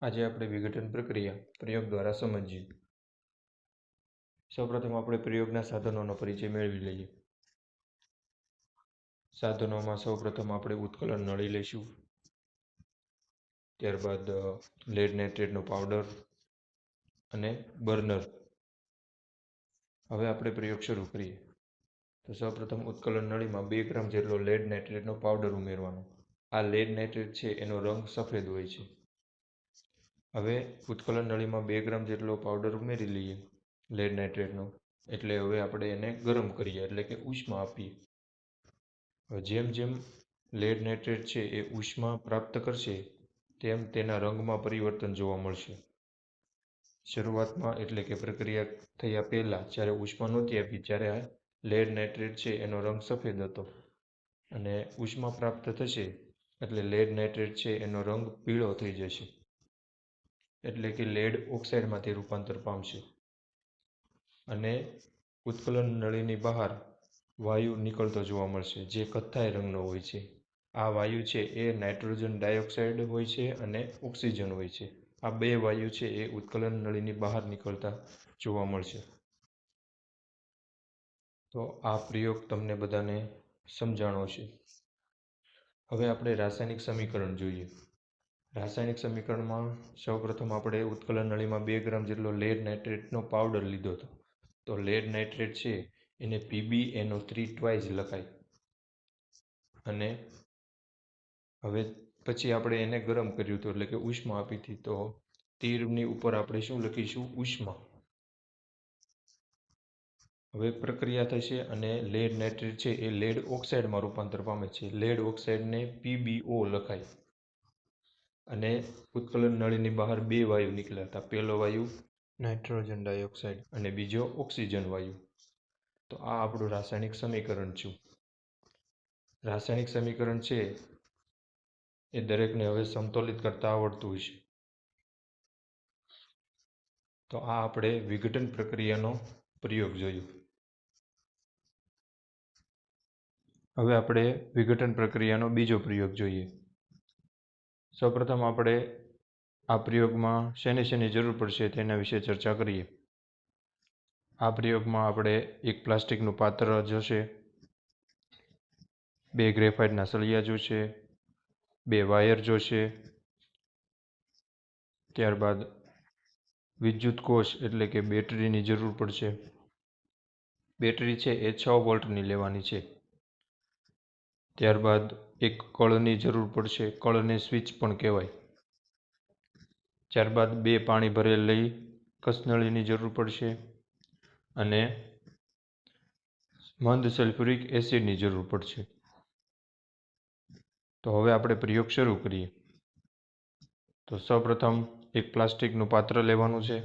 આજે આપણે વિઘટન પ્રક્રિયા પ્રયોગ દ્વારા સમજીએ. સૌપ્રથમ આપણે પ્રયોગના સાધનોનો પરિચય મેળવી લઈએ. સાધનોમાં સૌપ્રથમ આપણે ઉત્કલન નળી લઈશું, ત્યારબાદ લેડ નાઇટ્રેટનો પાવડર અને બર્નર. હવે આપણે પ્રયોગ શરૂ કરીએ. તો સૌપ્રથમ ઉત્કલન નળીમાં 2 ગ્રામ જેટલો લેડ નાઇટ્રેટનો પાવડર ઉમેરવાનો. આ લેડ નાઇટ્રેટ છે એનો રંગ સફેદ હોય છે. હવે ઉત્કલન નળીમાં 2 ગ્રામ જેટલો પાવડર ઉમેરી લઈએ લેડ નાઇટ્રેટનો. એટલે હવે આપણે એને ગરમ કરીએ, એટલે કે ઉષ્મા આપીએ. હવે જેમ જેમ લેડ નાઇટ્રેટ છે એ ઉષ્મા પ્રાપ્ત કરશે તેમ તેના રંગમાં પરિવર્તન જોવા મળશે. શરૂઆતમાં એટલે કે પ્રક્રિયા થયા પહેલાં જ્યારે ઉષ્મા નહોતી આપી ત્યારે આ લેડ નાઇટ્રેટ છે એનો રંગ સફેદ હતો, અને ઉષ્મા પ્રાપ્ત થશે એટલે લેડ નાઇટ્રેટ છે એનો રંગ પીળો થઈ જશે, એટલે કે લેડ ઓક્સાઇડમાં તે રૂપાંતર પામશે. અને ઉત્કલન નળીની બહાર વાયુ નીકળતો જોવા મળશે જે કથ્થાઈ રંગનો હોય છે. આ વાયુ છે એ નાઇટ્રોજન ડાયોક્સાઇડ હોય છે અને ઓક્સિજન હોય છે. આ 2 વાયુ છે એ ઉત્કલન નળીની બહાર નીકળતા જોવા મળશે. તો આ પ્રયોગ તમને બધાને સમજાણો છે. હવે આપણે રાસાયણિક સમીકરણ જોઈએ. રાસાયણિક સમીકરણમાં સૌપ્રથમ આપણે ઉત્કલન નળીમાં 2 ગ્રામ જેટલો લેડ નાઇટ્રેટનો પાવડર લીધો હતો. તો લેડ નાઇટ્રેટ છે એને PbNO3 ટ્વાઇસ લખાય. અને હવે પછી આપણે એને ગરમ કર્યું હતું, એટલે કે ઉષ્મા આપી હતી. તો તીરની ઉપર આપણે શું લખીશું? ઉષ્મા. હવે પ્રક્રિયા થશે અને લેડ નાઇટ્રેટ છે એ લેડ ઓક્સાઇડમાં રૂપાંતર પામે છે. લેડ ઓક્સાઇડને PbO લખાય. અને ઉત્કલન નળીની બહાર 2 વાયુ નીકળ્યા હતા. પહેલો વાયુ નાઇટ્રોજન ડાયોક્સાઇડ અને બીજો ઓક્સિજન વાયુ. તો આ આપણું રાસાયણિક સમીકરણ છે. રાસાયણિક સમીકરણ છે એ દરેકને હવે સમતોલિત કરતા આવડતું હશે. તો આ આપણે વિઘટન પ્રક્રિયાનો પ્રયોગ જોયો. હવે આપણે વિઘટન પ્રક્રિયાનો બીજો પ્રયોગ જોઈએ. સૌપ્રથમ આપણે આ પ્રયોગમાં શેની જરૂર પડશે તેના વિશે ચર્ચા કરીએ. આ પ્રયોગમાં આપણે એક પ્લાસ્ટિકનું પાત્ર જોશે, 2 ગ્રેફાઇટના સળિયા જોશે, 2 વાયર જોશે, ત્યારબાદ વિદ્યુત કોષ એટલે કે બેટરીની જરૂર પડશે. બેટરી છે એ 6 વોલ્ટની લેવાની છે. ત્યારબાદ એક કળની જરૂર પડશે. કળને સ્વિચ પણ કહેવાય. ત્યારબાદ 2 પાણી ભરેલી કસનળીની જરૂર પડશે અને મંદ સલ્ફ્યુરિક એસિડની જરૂર પડશે. તો હવે આપણે પ્રયોગ શરૂ કરીએ. તો સૌપ્રથમ એક પ્લાસ્ટિકનું પાત્ર લેવાનું છે.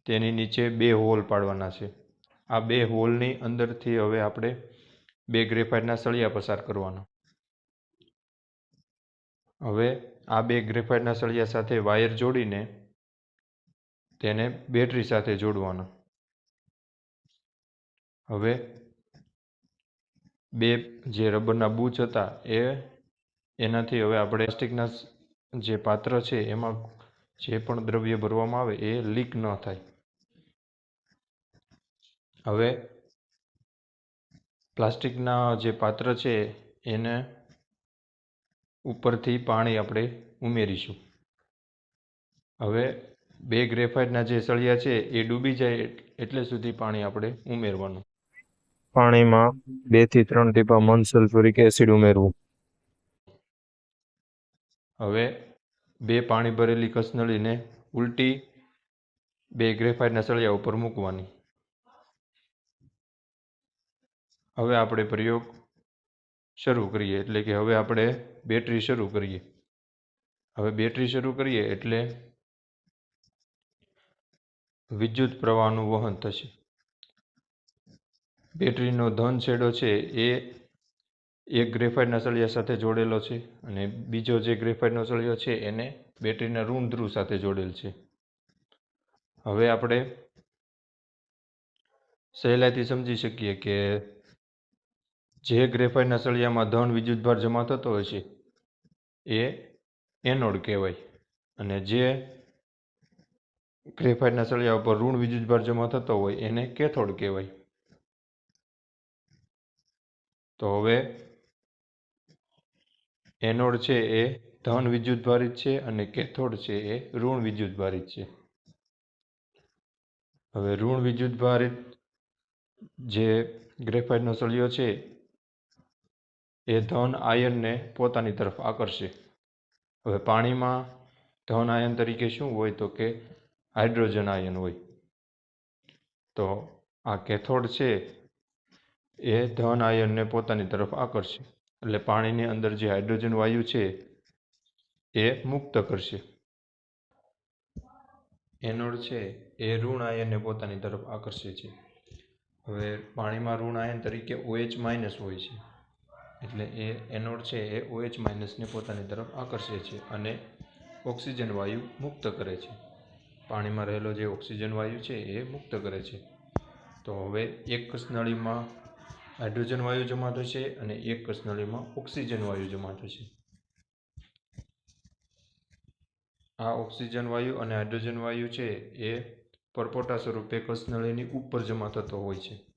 તેની નીચે 2 હોલ પાડવાના છે. આ 2 હોલની અંદરથી હવે આપણે 2 ગ્રેફાઇટના સળિયા પસાર કરવાના. હવે આ 2 ગ્રેફાઇટના સળિયા સાથે વાયર જોડીને તેને બેટરી સાથે જોડવાના. હવે 2 જે રબરના બૂચ હતા એનાથી હવે આપણે પ્લાસ્ટિકના જે પાત્ર છે એમાં જે પણ દ્રવ્ય ભરવામાં આવે એ લીક ન થાય. હવે પ્લાસ્ટિકના જે પાત્ર છે એને ઉપરથી પાણી આપણે ઉમેરીશું. હવે 2 ગ્રેફાઇટના જે સળિયા છે એ ડૂબી જાય એટલે સુધી પાણી આપણે ઉમેરવાનું. પાણીમાં 2 થી 3 ટીપા મંદ સલ્ફ્યુરિક એસિડ ઉમેરવું. હવે 2 પાણી ભરેલી કસનળીને ઉલટી 2 ગ્રેફાઇટના સળિયા ઉપર મૂકવાની. હવે આપણે પ્રયોગ શરૂ કરીએ, એટલે કે હવે આપણે બેટરી શરૂ કરીએ. હવે બેટરી શરૂ કરીએ એટલે વિદ્યુત પ્રવાહનું વહન થશે. બેટરીનો ધન છેડો છે એ 1 ગ્રેફાઇટના સળિયા સાથે જોડેલો છે અને બીજો જે ગ્રેફાઇટનો સળિયો છે એને બેટરીના ઋણ ધ્રુવ સાથે જોડેલ છે. હવે આપણે સહેલાઈથી સમજી શકીએ કે જે ગ્રેફાઇટના સળિયામાં ધન વિદ્યુતભાર જમા થતો હોય છે એ એનોડ કહેવાય અને જે ગ્રેફાઇટના સળિયા ઉપર ઋણ વિદ્યુતભાર જમા થતો હોય એને કેથોડ કહેવાય. તો હવે એનોડ છે એ ધન વિદ્યુતભારિત છે અને કેથોડ છે એ ઋણ વિદ્યુતભારિત છે. હવે ઋણ વિદ્યુતભારિત જે ગ્રેફાઇટનો સળિયો છે એ ધન આયનને પોતાની તરફ આકર્ષે. હવે પાણીમાં ધન આયન તરીકે શું હોય તો કે હાઇડ્રોજન આયન હોય. તો આ કેથોડ છે એ ધન આયનને પોતાની તરફ આકર્ષે એટલે પાણીની અંદર જે હાઇડ્રોજન વાયુ છે એ મુક્ત કરશે. એનોડ છે એ ઋણ આયનને પોતાની તરફ આકર્ષે છે. હવે પાણીમાં ઋણ આયન તરીકે OH- હોય છે એટલે એ એનોડ છે એ OH- ને પોતાની તરફ આકર્ષે છે અને ઓક્સિજન વાયુ મુક્ત કરે છે. પાણીમાં રહેલો જે ઓક્સિજન વાયુ છે એ મુક્ત કરે છે. તો હવે એક કસનળીમાં હાઇડ્રોજન વાયુ જમા થશે અને એક કસનળીમાં ઓક્સિજન વાયુ જમા થશે. આ ઓક્સિજન વાયુ અને હાઇડ્રોજન વાયુ છે એ પરપોટા સ્વરૂપે કસનળીની ઉપર જમા થતો હોય છે.